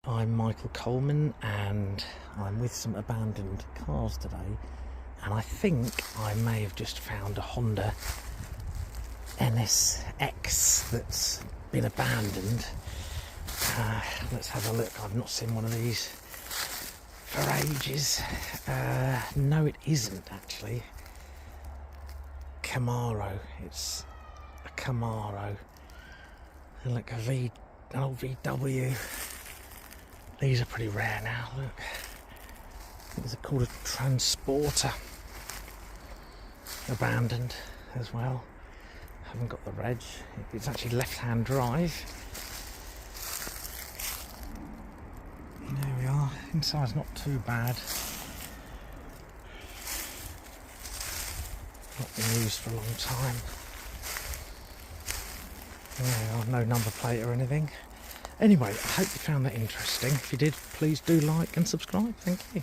I'm Michael Coleman and I'm with some abandoned cars today, and I think I may have just found a Honda NSX that's been abandoned. Let's have a look. I've not seen one of these for ages. No, it isn't actually. Camaro. It's a Camaro. And look, an old VW. These are pretty rare now. Look, these are called a Transporter. Abandoned as well. Haven't got the reg. It's actually left-hand drive. There we are. Inside's not too bad. Not been used for a long time. There we are. No number plate or anything. Anyway, I hope you found that interesting. If you did, please do like and subscribe. Thank you.